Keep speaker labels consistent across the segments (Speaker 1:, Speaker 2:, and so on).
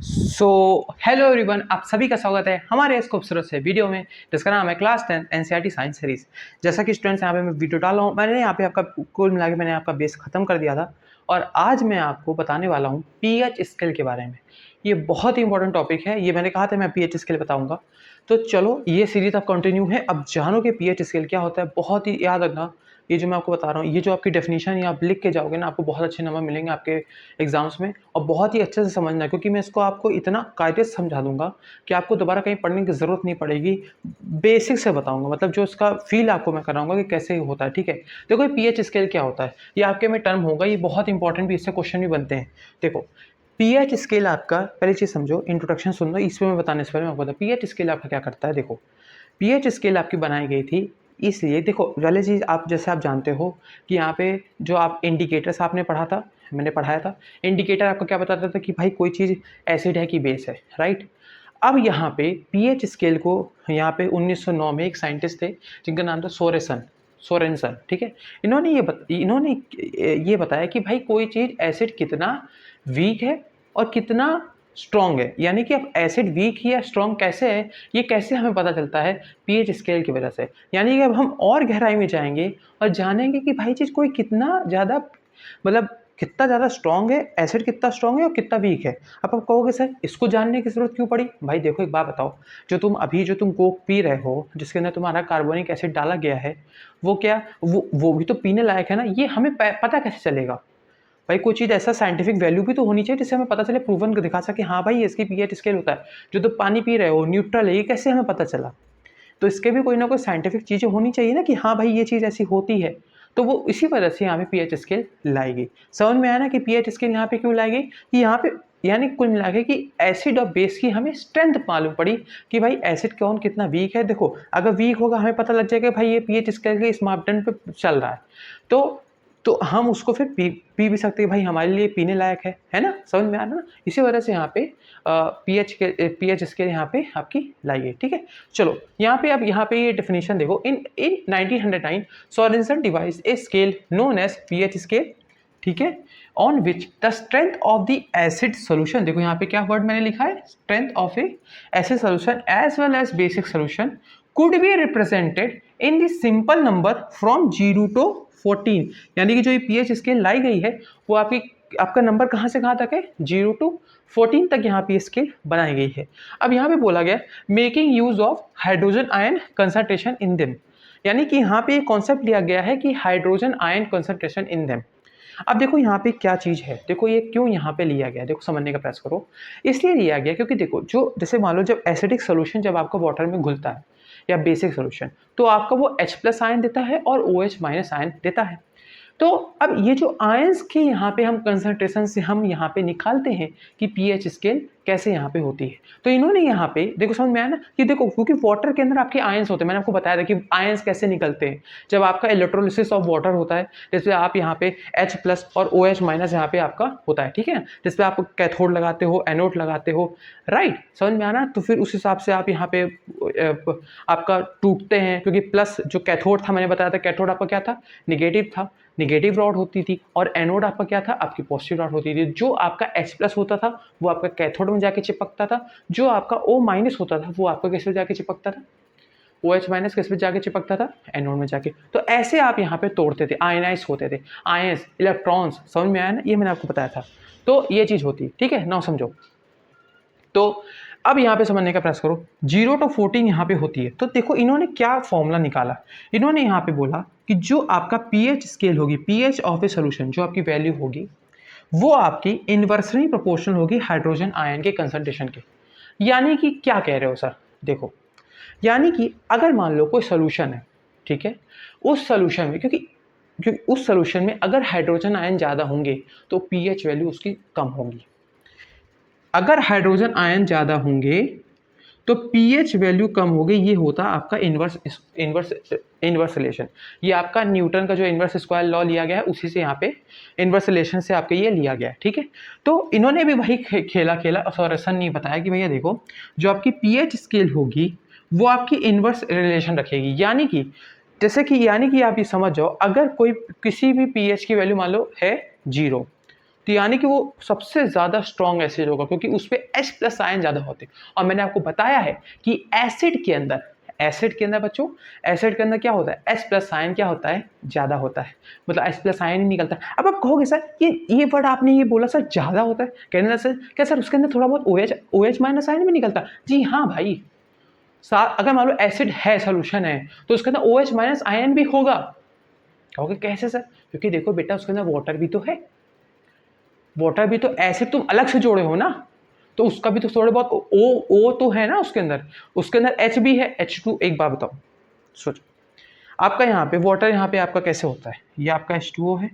Speaker 1: So hello everyone, आप सभी का स्वागत है हमारे इस खूबसूरत से वीडियो में जिसका नाम है क्लास 10 एनसीईआरटी साइंस सीरीज। जैसा कि स्टूडेंट्स यहाँ पे मैं वीडियो डाल रहा हूँ, मैंने यहाँ पे आपका कुल मिला के मैंने आपका बेस खत्म कर दिया था और आज मैं आपको बताने वाला हूँ पीएच स्केल के बारे में। ये बहुत ही इंपॉर्टेंट टॉपिक है, ये मैंने कहा था मैं पीएच स्केल बताऊँगा। तो चलो ये सीरीज अब कंटिन्यू है, अब जानो कि पीएच स्केल क्या होता है। बहुत ही याद रखना, ये जो मैं आपको बता रहा हूँ, ये जो आपकी डेफिनेशन ये आप लिख के जाओगे ना, आपको बहुत अच्छे नंबर मिलेंगे आपके एग्जाम्स में। और बहुत ही अच्छे से समझना, क्योंकि मैं इसको आपको इतना कायदे से समझा दूंगा कि आपको दोबारा कहीं पढ़ने की ज़रूरत नहीं पड़ेगी। बेसिक से बताऊंगा, मतलब जो इसका फील आपको मैं कराऊंगा कि कैसे होता है। ठीक है, देखो ये पीएच स्केल क्या होता है, ये आपके में टर्म होगा, ये बहुत इंपॉर्टेंट भी, इससे क्वेश्चन भी बनते हैं। देखो पीएच स्केल आपका, पहली चीज़ समझो, इंट्रोडक्शन सुन लो, इसमें मैं बताने से पहले मैं आपको बता पीएच स्केल आपका क्या करता है। देखो पीएच स्केल आपकी बनाई गई थी इसलिए, देखो पहले चीज़ आप जैसे आप जानते हो कि यहाँ पे जो आप इंडिकेटर्स आपने पढ़ा था, मैंने पढ़ाया था, इंडिकेटर आपको क्या बताता था कि भाई कोई चीज़ एसिड है कि बेस है, राइट। अब यहाँ पे पीएच स्केल को यहाँ पे 1909 में एक साइंटिस्ट थे जिनका नाम था सोरेनसन। ठीक है, इन्होंने ये बताया कि भाई कोई चीज़ एसिड कितना वीक है और कितना स्ट्रॉन्ग है, यानी कि अब एसिड वीक ही या स्ट्रॉन्ग कैसे है, ये कैसे हमें पता चलता है पीएच स्केल की वजह से। यानी कि अब हम और गहराई में जाएंगे और जानेंगे कि भाई चीज़ कोई कितना ज़्यादा, मतलब कितना ज़्यादा स्ट्रॉन्ग है, एसिड कितना स्ट्रॉन्ग है और कितना वीक है। अब आप कहोगे सर इसको जानने की ज़रूरत क्यों पड़ी। भाई देखो एक बात बताओ, जो तुम कोक पी रहे हो, जिसके अंदर तुम्हारा कार्बोनिक एसिड डाला गया है, वो क्या वो भी तो पीने लायक है ना। ये हमें पता कैसे चलेगा भाई, कोई चीज़ ऐसा साइंटिफिक वैल्यू भी तो होनी चाहिए जिससे हमें पता चले, प्रूवन दिखा सके, हाँ भाई इसकी पीएच स्केल होता है। जो तुम पानी पी रहे हो न्यूट्रल है, ये कैसे हमें पता चला। तो इसके भी कोई ना कोई साइंटिफिक चीज़ें होनी चाहिए ना कि हाँ भाई ये चीज़ ऐसी होती है। तो वो इसी वजह से यहाँ पे पीएच स्केल लाई गई। समझ में आया ना कि पीएच स्केल यहाँ पे क्यों लाई गई, कि यहाँ पे यानी कुल मिला के कि एसिड और बेस की हमें स्ट्रेंथ मालूम पड़ी कि भाई एसिड कौन कितना वीक है। देखो अगर वीक होगा हमें पता लग जाएगा भाई ये पीएच स्केल के इस मापदंड पे चल रहा है, तो हम उसको फिर पी भी सकते हैं, भाई हमारे लिए पीने लायक है ना। समझ में आ रहा ना, इसी वजह से यहाँ पे पीएच स्केल यहाँ पे आपकी लाई है। ठीक है, चलो यहाँ पे अब यहाँ पे ये डेफिनेशन देखो, in in 1909 Sorensen devised a scale known as pH scale. ठीक है, on which the strength of the acid solution, देखो यहाँ पे क्या वर्ड मैंने लिखा है, strength of a acid solution as well as basic solution could be represented in the simple number from 0 to 14। यानी कि जो ये पीएच स्केल लाई गई है वो आपका नंबर कहाँ से कहाँ तक है, 0 to 14 तक यहाँ पे स्केल बनाई गई है। अब यहाँ पे बोला गया making use of hydrogen ion concentration in them, यानी कि यहाँ पे कॉन्सेप्ट लिया गया है कि hydrogen ion concentration in them. अब देखो यहाँ पे क्या चीज़ है, देखो ये क्यों यहाँ पे लिया गया, देखो समझने का प्रयास करो। इसलिए लिया गया क्योंकि देखो जो जैसे मान लो जब एसिडिक सोल्यूशन जब आपका वाटर में घुलता है या बेसिक सोल्यूशन, तो आपका वो H+ आयन देता है और OH- आयन देता है। तो अब ये जो आयंस के यहाँ पे हम कंसंट्रेशन से हम यहाँ पे निकालते हैं कि पीएच स्केल कैसे यहाँ पे होती है। तो इन्होंने यहाँ पे देखो समझ में आया ना कि देखो क्योंकि वाटर के अंदर आपके आयंस होते हैं, मैंने आपको बताया था कि आयंस कैसे निकलते हैं जब आपका इलेक्ट्रोलिसिस ऑफ वाटर होता है, जैसे आप यहाँ पे H+ और OH- यहाँ पे आपका होता है। ठीक है, जिसपे आप कैथोड लगाते हो, एनोड लगाते हो, राइट। समझ में आना, तो फिर उस हिसाब से आप यहाँ पे आपका टूटते हैं, क्योंकि प्लस जो कैथोड था मैंने बताया था, कैथोड आपका क्या था, निगेटिव था, निगेटिव रॉड होती थी, और एनोड आपका क्या था, आपकी पॉजिटिव रॉड होती थी। जो आपका H+ होता था वो आपका कैथोड में जाके चिपकता था, जो आपका O- होता था वो आपका किस में जाके चिपकता था, OH- किस में जाके चिपकता था, एनोड में जाके। तो ऐसे आप यहाँ पे तोड़ते थे, आयनाइज होते थे, आयंस, इलेक्ट्रॉन्स। समझ में आया ना, ये मैंने आपको बताया था। तो ये चीज़ होती है, ठीक है ना, समझो। तो अब यहाँ पे समझने का प्रयास करो, 0 to 14 यहाँ पे होती है। तो देखो इन्होंने क्या फॉर्मूला निकाला, इन्होंने यहाँ पे बोला कि जो आपका पीएच स्केल होगी, पीएच ऑफ ए सोल्यूशन जो आपकी वैल्यू होगी वो आपकी इन्वर्सली प्रोपोर्शनल होगी हाइड्रोजन आयन के कंसंट्रेशन के। यानी कि क्या कह रहे हो सर, देखो यानी कि अगर मान लो कोई सोल्यूशन है, ठीक है, उस सोल्यूशन में क्योंकि उस सोल्यूशन में अगर हाइड्रोजन आयन ज़्यादा होंगे तो पीएच वैल्यू उसकी कम होगी। अगर हाइड्रोजन आयन ज़्यादा होंगे तो पीएच वैल्यू कम हो गई, ये होता आपका इन्वर्स रिलेशन। ये आपका न्यूटन का जो इन्वर्स स्क्वायर लॉ लिया गया है उसी से यहाँ पे इन्वर्स रिलेशन से आपके ये लिया गया है। ठीक है, तो इन्होंने भी वही खेला सोरेनसन ने बताया कि भैया देखो जो आपकी पीएच स्केल होगी वो आपकी इन्वर्स रिलेशन रखेगी। यानी कि आप ये समझ जाओ, अगर कोई किसी भी पीएच की वैल्यू मान लो है 0, तो यानी कि वो सबसे ज़्यादा स्ट्रॉन्ग एसिड होगा क्योंकि उस पे H प्लस आयन ज़्यादा होते हैं। और मैंने आपको बताया है कि एसिड के अंदर बच्चों, एसिड के अंदर क्या होता है, H प्लस आयन क्या होता है, ज़्यादा होता है, मतलब H प्लस आयन ही निकलता है। अब आप कहोगे सर ये वर्ड आपने ये बोला सर ज़्यादा होता है, कहने सर क्या सर उसके अंदर थोड़ा बहुत OH माइनस आयन भी निकलता है? जी हाँ भाई, अगर मान लो एसिड है, सोल्यूशन है, तो उसके अंदर OH माइनस आयन भी होगा। कहोगे कैसे सर? क्योंकि देखो बेटा उसके अंदर वाटर भी तो है, वाटर भी तो, एसिड तुम अलग से जोड़े हो ना, तो उसका भी तो थोड़े बहुत ओ तो है ना उसके अंदर H भी है, H2। एक बात बताओ, सोचो आपका यहाँ पे वाटर, यहाँ पे आपका कैसे होता है, ये आपका H2O है,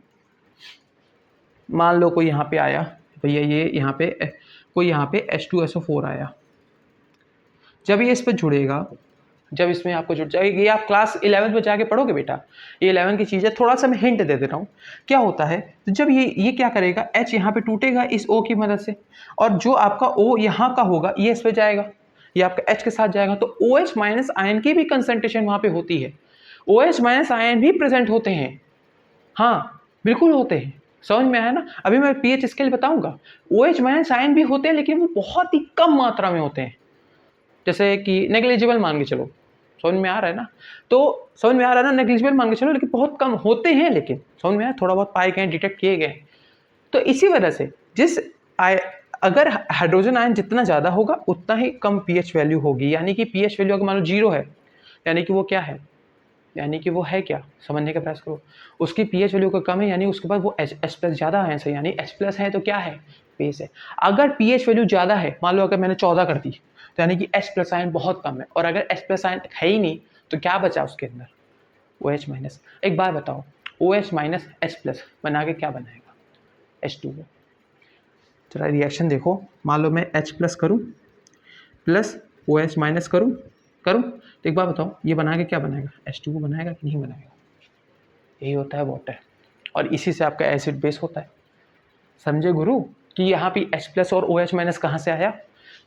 Speaker 1: मान लो कोई यहाँ पे आया भैया, ये यहाँ पे कोई यहाँ पे H2SO4 आया, जब ये इस पर जुड़ेगा, जब इसमें आपको जुड़ जाएगी, ये आप क्लास 11 में जाके पढ़ोगे बेटा, ये 11 की चीज़ है, थोड़ा सा मैं हिंट दे रहा हूँ। क्या होता है, तो जब ये क्या करेगा, H यहाँ पे टूटेगा इस O की मदद से, और जो आपका O यहाँ का होगा ये इस पे जाएगा, ये आपका H के साथ जाएगा, तो OH माइनस आयन की भी कंसंट्रेशन वहाँ पे होती है, OH माइनस आयन भी प्रेजेंट होते हैं, हाँ बिल्कुल होते हैं, समझ में आया ना। अभी मैं pH स्केल बताऊंगा, OH माइनस आयन भी होते हैं लेकिन वो बहुत ही कम मात्रा में होते हैं, जैसे कि नेग्लिजिबल मान के चलो, समझ में आ रहा है ना, तो समझ में आ रहा है ना, नेग्लिजिबल मान के चलो, लेकिन बहुत कम होते हैं, लेकिन समझ में आया, थोड़ा बहुत पाए गए, डिटेक्ट किए गए। तो इसी वजह से अगर हाइड्रोजन आयन जितना ज़्यादा होगा उतना ही कम पीएच वैल्यू होगी, यानी कि पीएच वैल्यू अगर मान लो 0 है, यानी कि वो क्या है, यानी कि वो है क्या, समझने का प्रयास करो, उसकी पीएच वैल्यू का कम है, यानी उसके बाद वो H प्लस ज़्यादा आयन है, यानी H प्लस है तो क्या है, बेस है। अगर पीएच वैल्यू ज़्यादा है, मान लो अगर मैंने 14 कर दी, तो यानी कि H प्लस आयन बहुत कम है, और अगर H प्लस आयन है ही नहीं तो क्या बचा उसके अंदर, OH माइनस। एक बार बताओ, OH माइनस H प्लस बना के क्या बनाएगा, H2O। चला रिएक्शन देखो, मान लो मैं H प्लस करूँ प्लस OH माइनस करूँ तो एक बार बताओ ये बना के क्या बनाएगा, H2O बनाएगा कि नहीं बनाएगा, यही होता है वाटर, और इसी से आपका एसिड बेस होता है। समझे गुरु कि यहाँ पे H प्लस और OH माइनस कहाँ से आया,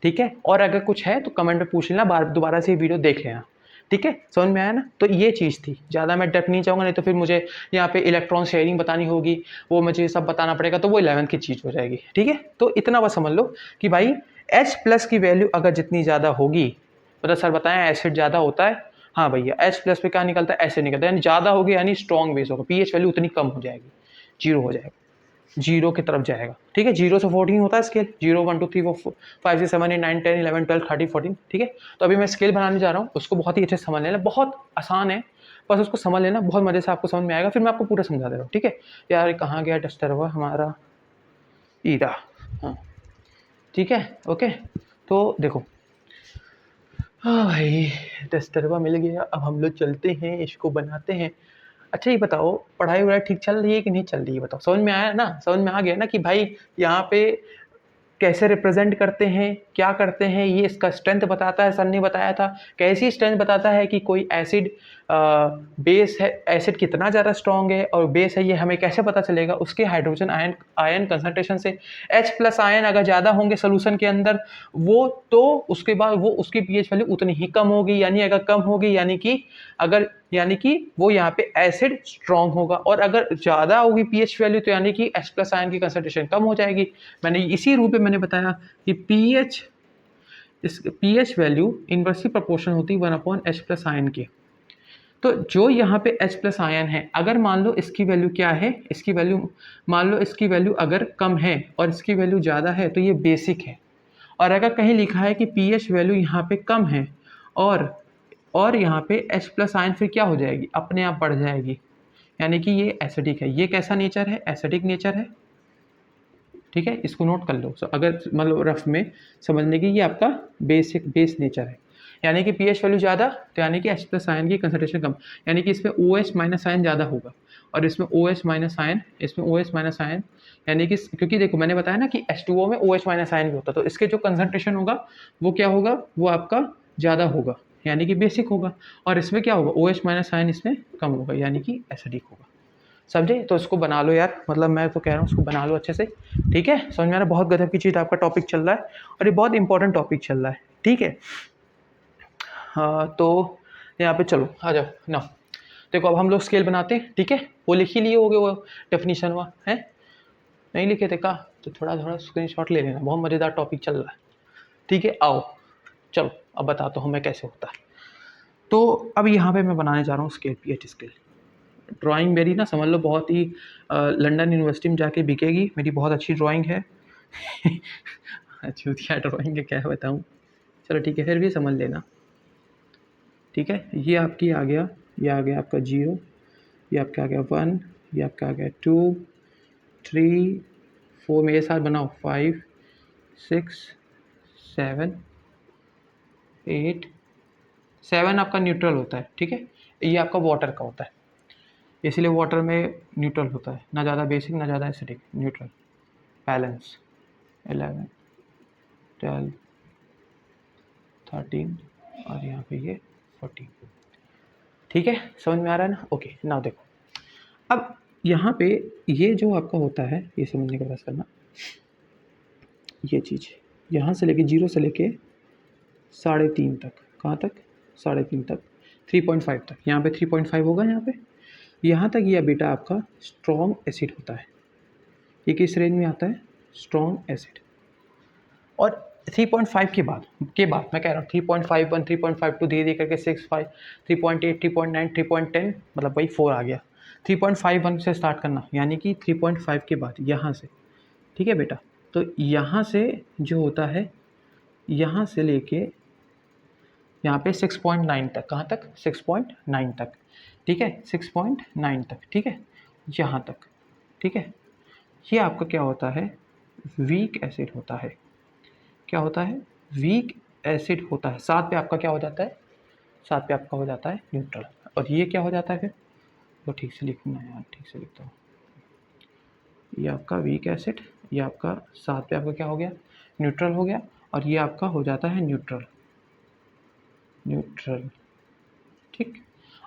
Speaker 1: ठीक है। और अगर कुछ है तो कमेंट में पूछ लेना, दोबारा से वीडियो देख लेना, ठीक है, समझ में आया ना। तो ये चीज़ थी, ज़्यादा मैं डेप्थ नहीं चाहूँगा, नहीं तो फिर मुझे यहाँ पे इलेक्ट्रॉन शेयरिंग बतानी होगी, वो मुझे सब बताना पड़ेगा, तो वो 11 की चीज़ हो जाएगी, ठीक है। तो इतना बस समझ लो कि भाई H प्लस की वैल्यू अगर जितनी ज़्यादा होगी, मतलब सर बताएं एसिड ज़्यादा होता है, हाँ भैया H प्लस पे क्या निकलता है, एसिड निकलता है, यानी ज़्यादा होगी यानी स्ट्रॉन्ग बेस होगा, पीएच वैल्यू उतनी कम हो जाएगी, 0 हो जाएगा, 0 की तरफ जाएगा, ठीक है। 0 से 14 होता है स्केल, 0 1 2 3 4 5 6 7 8 9 10 11 12 13 14, ठीक है। तो अभी मैं स्केल बनाने जा रहा हूँ, उसको बहुत ही अच्छे से समझ लेना, बहुत आसान है, बस उसको समझ लेना, बहुत मज़े से आपको समझ में आएगा, फिर मैं आपको पूरा समझा दे रहा हूँ, ठीक है। यार कहाँ गया डस्टर हुआ हमारा, ईरा, हाँ ठीक है, ओके। तो देखो, हाँ भाई डस्टरवा मिल गया, अब हम लोग चलते हैं, इसको बनाते हैं। अच्छा ये बताओ, पढ़ाई वढ़ाई ठीक चल रही है कि नहीं चल रही है, बताओ, समझ में आया ना, समझ में आ गया ना कि भाई यहाँ पे कैसे रिप्रेजेंट करते हैं, क्या करते हैं, ये इसका स्ट्रेंथ बताता है, सर ने बताया था। कैसी स्ट्रेंथ बताता है कि कोई एसिड बेस है, एसिड कितना ज़्यादा स्ट्रॉन्ग है और बेस है, ये हमें कैसे पता चलेगा, उसके हाइड्रोजन आयन कंसंट्रेशन से। H प्लस आयन अगर ज़्यादा होंगे सोल्यूशन के अंदर, वो तो उसके बाद वो उसकी पीएच वैल्यू उतनी ही कम होगी, यानी अगर कम होगी यानी कि वो यहाँ पे एसिड स्ट्रॉन्ग होगा, और अगर ज़्यादा होगी पीएच वैल्यू तो यानी कि H प्लस आयन की कंसंट्रेशन कम हो जाएगी। मैंने इसी रूप में मैंने बताया कि पीएच वैल्यू इनवर्सली प्रोपोर्शनल होती है 1/H प्लस आयन की। तो जो यहाँ पे H प्लस आयन है, अगर मान लो इसकी वैल्यू क्या है, इसकी वैल्यू मान लो इसकी वैल्यू अगर कम है और इसकी वैल्यू ज़्यादा है तो ये बेसिक है। और अगर कहीं लिखा है कि पीएच वैल्यू यहाँ पे कम है और यहाँ पे H प्लस आयन, फिर क्या हो जाएगी, अपने आप बढ़ जाएगी, यानी कि ये एसिडिक है। ये कैसा नेचर है, एसिडिक नेचर है, ठीक है, इसको नोट कर लो। अगर मतलब रफ में समझने की, ये आपका बेस नेचर है, यानी कि पीएच वैल्यू ज़्यादा तो यानी कि H प्लस आयन की कंसंट्रेशन कम, यानी कि इसमें OH माइनस आयन ज़्यादा होगा, और इसमें OH माइनस आयन, यानी कि क्योंकि देखो मैंने बताया ना कि H2O में OH माइनस आयन भी होता है, तो इसके जो कंसंट्रेशन होगा वो क्या होगा, वो आपका ज़्यादा होगा, यानी कि बेसिक होगा, और इसमें क्या होगा, OH माइनस आयन इसमें कम होगा, यानी कि एसिडिक होगा। समझे, तो इसको बना लो यार, मतलब मैं तो कह रहा हूँ उसको बना लो अच्छे से, ठीक है। समझ में आ रहा है, बहुत गजब की चीज़ आपका टॉपिक चल रहा है, और ये बहुत इंपॉर्टेंट टॉपिक चल रहा है, ठीक है। हाँ तो यहाँ पे चलो आ जाओ ना, देखो अब हम लोग स्केल बनाते हैं, ठीक है। वो लिख ही लिए होगे, वो डेफिनेशन हुआ है, नहीं लिखे थे का, तो थोड़ा थोड़ा स्क्रीनशॉट ले लेना, बहुत मज़ेदार टॉपिक चल रहा है। ठीक है, आओ चलो अब बताता हूँ मैं कैसे होता है। तो अब यहाँ पे मैं बनाने जा रहा हूँ स्केल, पीएच स्केल। ड्राइंग मेरी ना समझ लो बहुत ही लंदन यूनिवर्सिटी में जाके बिकेगी, मेरी बहुत अच्छी ड्राइंग है। चूतिया ड्राइंग है क्या बताऊँ, चलो ठीक है फिर भी समझ लेना। ठीक है, ये आपकी आ गया, ये आ गया आपका 0, ये आपका आ गया 1, ये आपका आ गया 2, 3, 4, मेरे साथ बनाओ 5, 6, 7, 8, 7 आपका न्यूट्रल होता है। ठीक है, ये आपका वाटर का होता है, इसलिए वाटर में न्यूट्रल होता है, ना ज़्यादा बेसिक ना ज़्यादा एसिडिक, न्यूट्रल बैलेंस। 11, 12, 13 और यहाँ पे ये 14। ठीक है, समझ में आ रहा है ना। ओके नाउ देखो, अब यहाँ पे ये जो आपका होता है, ये समझने का प्रयास करना, ये चीज़ यहाँ से लेके 0 से लेके 3.5 तक, कहाँ तक 3.5 तक, 3.5 तक, यहाँ पे 3.5 होगा, यहाँ तक ये बेटा आपका स्ट्रॉन्ग एसिड होता है। ये किस रेंज में आता है, स्ट्रॉन्ग एसिड। और 3.5 के बाद मैं कह रहा हूँ 3.51, 3.52 धीरे धीरे करके 6, 5, 3.8, 3.9, 3.10, मतलब वही 4 आ गया। 3.51 से स्टार्ट करना, यानी कि 3.5 के बाद यहाँ से। ठीक है बेटा, तो यहाँ से जो होता है, यहाँ से लेके यहाँ पे 6.9 तक, कहाँ तक 6.9 तक। ठीक है, 6.9 तक। ठीक है, यहाँ तक। ठीक है, ये आपका क्या होता है, वीक एसिड होता है। क्या होता है, वीक एसिड होता है। 7 पे आपका क्या हो जाता है, 7 पे आपका हो जाता है न्यूट्रल। और ये क्या हो जाता है फिर, तो ठीक से लिखना है यार, ठीक से लिखता हूँ। ये आपका वीक एसिड, ये आपका 7 पे आपका क्या हो गया, न्यूट्रल हो गया, और ये आपका हो जाता है न्यूट्रल। ठीक,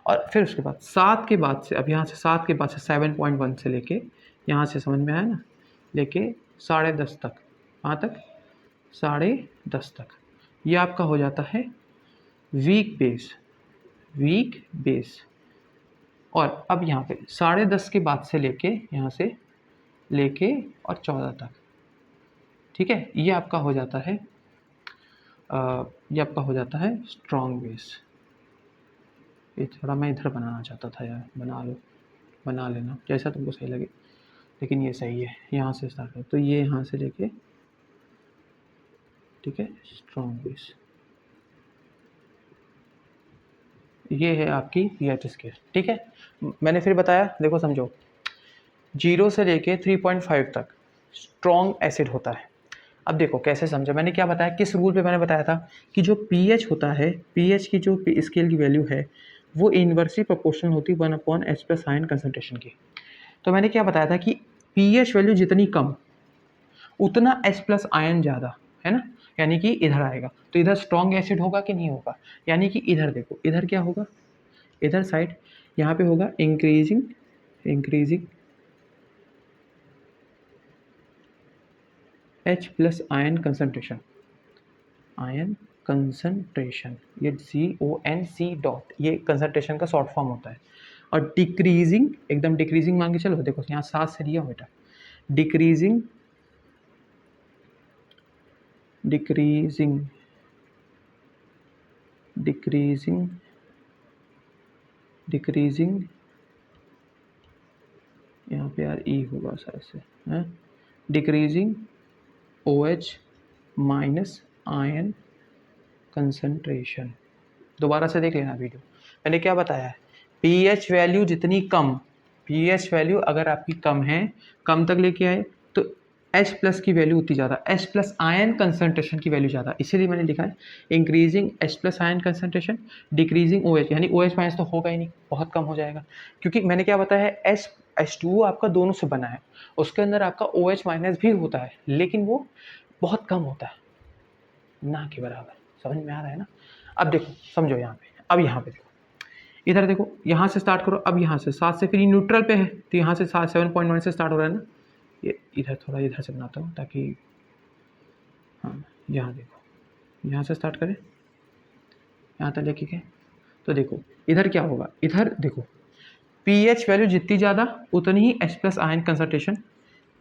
Speaker 1: और फिर उसके बाद 7 के बाद से, अब यहाँ से 7 के बाद से 7.1 से लेके यहाँ से, समझ में आया ना, लेके 10.5 तक, कहाँ तक 10.5 तक, ये आपका हो जाता है वीक बेस। और अब यहाँ पे 10.5 के बाद से लेके यहाँ से लेके और 14 तक। ठीक है, ये आपका हो जाता है स्ट्रॉन्ग बेस। ये थोड़ा मैं इधर बनाना चाहता था यार, बना लेना जैसा तुमको सही लगे, लेकिन ये सही है। यहाँ से स्टार्ट कर, तो ये यहाँ से लेके, ठीक है, स्ट्रॉन्ग बेस। ये है आपकी पीएच स्केल। ठीक है, मैंने फिर बताया, देखो समझो, 0 से लेके 3.5 तक स्ट्रॉन्ग एसिड होता है। अब देखो कैसे समझो, मैंने क्या बताया, किस रूल पे मैंने बताया था कि जो पीएच होता है, पीएच की जो स्केल की वैल्यू है वो इन्वर्सली प्रोपोर्शनल होती है 1/H+ आयन कंसंट्रेशन की। तो मैंने क्या बताया था कि पीएच वैल्यू जितनी कम उतना H+ आयन ज़्यादा, है ना, यानी कि इधर आएगा, तो इधर स्ट्रॉन्ग एसिड होगा कि नहीं होगा, यानी कि इधर देखो, इधर क्या होगा, इधर साइड यहाँ पे होगा इंक्रीजिंग H+ आयन कंसंट्रेशन, ये CONC ये कंसंट्रेशन का शॉर्ट फॉर्म होता है। और डिक्रीजिंग, एकदम डिक्रीजिंग मान के चलो, देखो यहाँ 7 से लिया बेटा, डिक्रीजिंग यहाँ पे यार ई होगा शायद से, है डिक्रीजिंग OH- आयन कंसंट्रेशन। दोबारा से देख लेना वीडियो, मैंने क्या बताया है, पीएच वैल्यू जितनी कम, पीएच वैल्यू अगर आपकी कम है, कम तक लेके आए, तो H+ की वैल्यू उतनी ज़्यादा, H+ आयन कंसंट्रेशन की वैल्यू ज़्यादा, इसीलिए मैंने लिखा है increasing H+ ion concentration, decreasing OH, यानी OH- तो होगा ही नहीं, बहुत कम हो जाएगा, क्योंकि मैंने क्या बताया है, H2O आपका दोनों से बना है, उसके अंदर आपका OH- भी होता है, लेकिन वो बहुत कम होता है, ना के बराबर। समझ में आ रहा है ना। अब देखो समझो यहाँ पे, अब यहाँ पे देखो, इधर देखो, यहाँ से स्टार्ट करो, अब यहाँ से 7 से, फिर ये न्यूट्रल पे है, तो यहाँ से 7.1 से स्टार्ट हो रहा है ना, ये इधर थोड़ा इधर से बनाता हूँ ताकि, हाँ यहाँ देखो, यहाँ से स्टार्ट करें, यहाँ तक लेके गए, तो देखो इधर क्या होगा, इधर देखो पीएच वैल्यू जितनी ज़्यादा उतनी ही H+ ion concentration,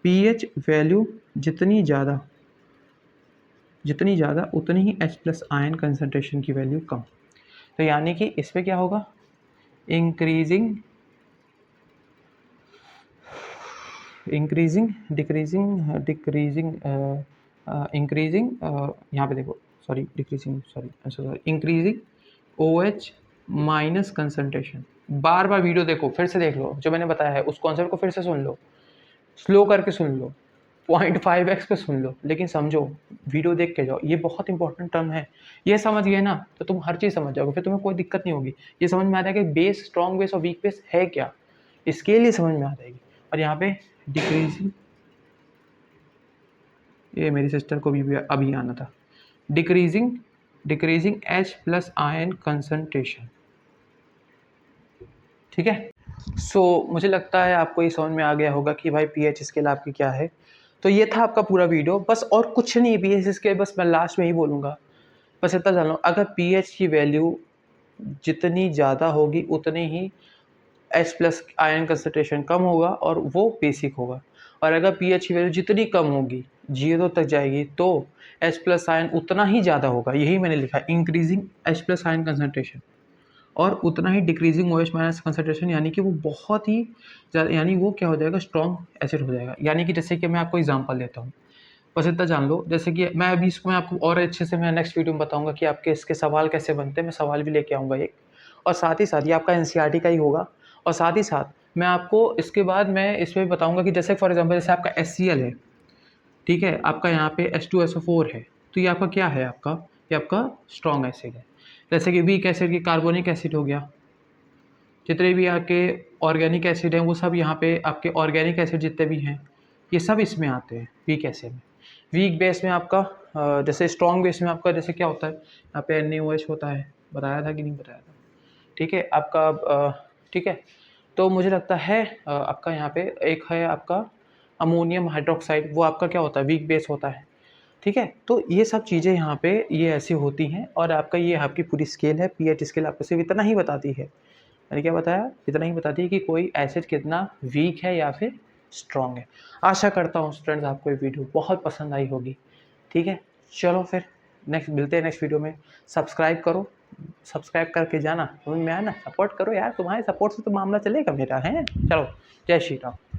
Speaker 1: pH value जितनी ज़्यादा उतनी ही H प्लस आयन कंसनट्रेशन की वैल्यू कम। तो यानी कि इस पे क्या होगा, इंक्रीजिंग यहाँ पे देखो, इंक्रीजिंग OH माइनस कंसनट्रेशन। बार बार वीडियो देखो, फिर से देख लो, जो मैंने बताया है उस कॉन्सेप्ट को फिर से सुन लो, स्लो करके सुन लो, 0.5x पे सुन लो, लेकिन समझो, वीडियो देख के जाओ। ये बहुत इंपॉर्टेंट टर्म है, ये समझ गए ना तो तुम हर चीज़ समझ जाओगे, फिर तुम्हें कोई दिक्कत नहीं होगी। ये समझ में आता है कि बेस, स्ट्रॉन्ग बेस और वीक बेस है क्या, इसके लिए समझ में आ जाएगी। और यहाँ पे डिक्रीजिंग, ये मेरी सिस्टर को भी अभी आना था, decreasing H plus ion concentration. ठीक है। मुझे लगता है आपको ये समझ में आ गया होगा कि भाई पीएच स्केल आपकी क्या है। तो ये था आपका पूरा वीडियो, बस और कुछ नहीं। पीएच स्केल बस मैं लास्ट में ही बोलूँगा, बस इतना जान लो, अगर पीएच की वैल्यू जितनी ज़्यादा होगी उतनी ही H प्लस आयन कंसनट्रेशन कम होगा और वो बेसिक होगा। और अगर पीएच की वैल्यू जितनी कम होगी, 0 तक जाएगी, तो H प्लस आयन उतना ही ज़्यादा होगा। यही मैंने लिखा है, increasing H plus ion concentration, और उतना ही डिक्रीजिंग OH माइनस कंसनट्रेशन, यानी कि वो बहुत ही ज़्यादा, यानी वो क्या हो जाएगा, स्ट्रॉन्ग एसिड हो जाएगा। यानी कि जैसे कि मैं आपको एग्जांपल देता हूँ, बस इतना जान लो। जैसे कि मैं अभी इसको मैं आपको और अच्छे से मैं नेक्स्ट वीडियो में बताऊंगा कि आपके इसके सवाल कैसे बनते हैं। मैं सवाल भी लेके आऊँगा एक, और साथ ही साथ ये आपका एनसीईआरटी का ही होगा। और साथ ही साथ मैं आपको इसके बाद मैं इसमें बताऊँगा कि जैसे फॉर एग्जाम्पल जैसे आपका HCl है, ठीक है, आपका यहाँ पे H2SO4 है, तो ये आपका क्या है, ये आपका स्ट्रॉन्ग एसिड है। जैसे कि वीक एसिड की कार्बोनिक एसिड हो गया, जितने भी आपके ऑर्गेनिक एसिड हैं वो सब यहाँ पे आपके ऑर्गेनिक एसिड जितने भी हैं ये सब इसमें आते हैं वीक एसिड में। वीक बेस में आपका जैसे स्ट्रॉन्ग बेस में आपका जैसे क्या होता है, यहाँ पे NaOH होता है, बताया था कि नहीं बताया था, ठीक है आपका ठीक है। तो मुझे लगता है आपका यहाँ पे एक है आपका अमोनियम हाइड्रोक्साइड, वो आपका क्या होता है, वीक बेस होता है, ठीक है। तो ये सब चीज़ें यहाँ पे ये ऐसी होती हैं, और आपका ये आपकी पूरी स्केल है, पीएच स्केल आपको सिर्फ इतना ही बताती है। मैंने क्या बताया, इतना ही बताती है कि कोई एसिड कितना वीक है या फिर स्ट्रॉन्ग है। आशा करता हूँ स्टूडेंट्स आपको ये वीडियो बहुत पसंद आई होगी, ठीक है। चलो फिर नेक्स्ट मिलते हैं नेक्स्ट वीडियो में। सब्सक्राइब करो, सब्सक्राइब करके जाना, समझ में आया ना, सपोर्ट करो यार, तुम्हारे सपोर्ट से तो मामला चलेगा मेरा है। चलो, जय श्री राम।